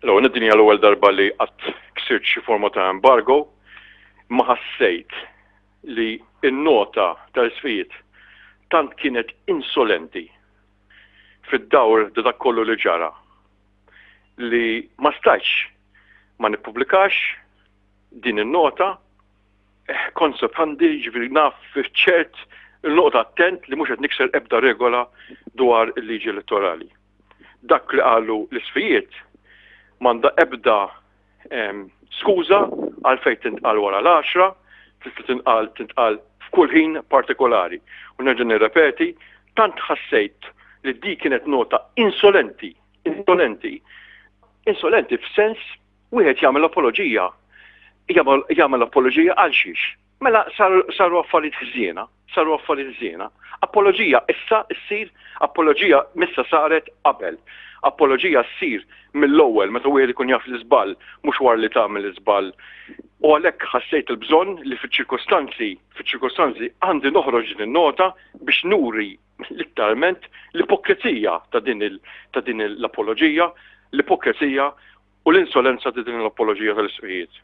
Din hija l-ewwel darba li qatt ksirt xi forma ta' embargo, ma ħassejt li n-nota tal-isfijiet tant kienet insolenti fid-dawr ta' dak kollu li ġara li ma stajtx ma nippubblikax din in-nota konsep għandi ġifieri naf ċert il-nota attent li mhux qed nikser ebda regola dwar il-liġi elettorali. Dak li qalu l-isfijiet m'għandha ebda skuża għalfejn tintqal wara l-10, tintqal f'kull ħin partikolari. U nerġa' nirrepeti, tant ħassejt li dik kienet nota insolenti f'sens wieħed jagħmel apoloġija. Jagħmel apoloġija għal xiex. Mela saru affarijiet ħżiena. Apoloġija issa ssir, apoloġija missa saret qabel. Apoloġija ssir mill-ewwel meta wieħed ikun jaf l-iżball mhux wara li tagħmel l-iżball. U għalhekk ħassejt il-bżonn li fiċ-ċirkostanzi għandi noħroġ din in-nota biex nuri literalment l-ipokrizija ta' din l-apoloġija, l-ipokrizija u l-insolenza ta' din l-apoloġija tal-isfijiet.